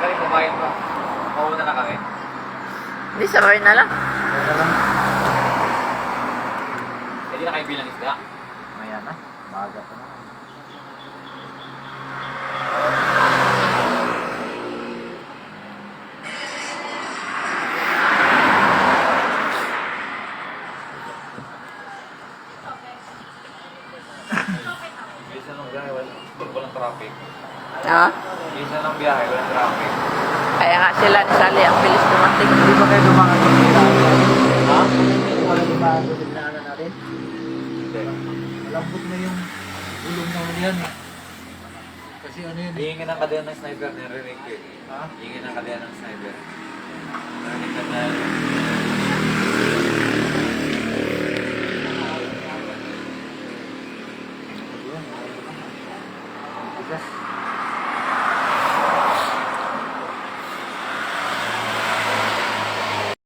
kami kumain pa. Mauna na kami. Hindi, sabay na lang. Hindi na kayo bilang isda. Maya na. Maaga pa na. Isa ng biyahe, walang traffic. Ha? Isa ng biyahe, walang traffic. Kaya nga sila ni Sally, ang bilis dumating. Hindi ba kayo dumangan sa pinaan? Ha? Wala dumangan sa pinaan natin? Hindi. Malambot na yung ulong na yan eh. Kasi ano yun eh. Hingin ang kadena ng sniper, narinig ko eh. Ha? Hingin ang kadena ng sniper. Narinig ka na. Bigas.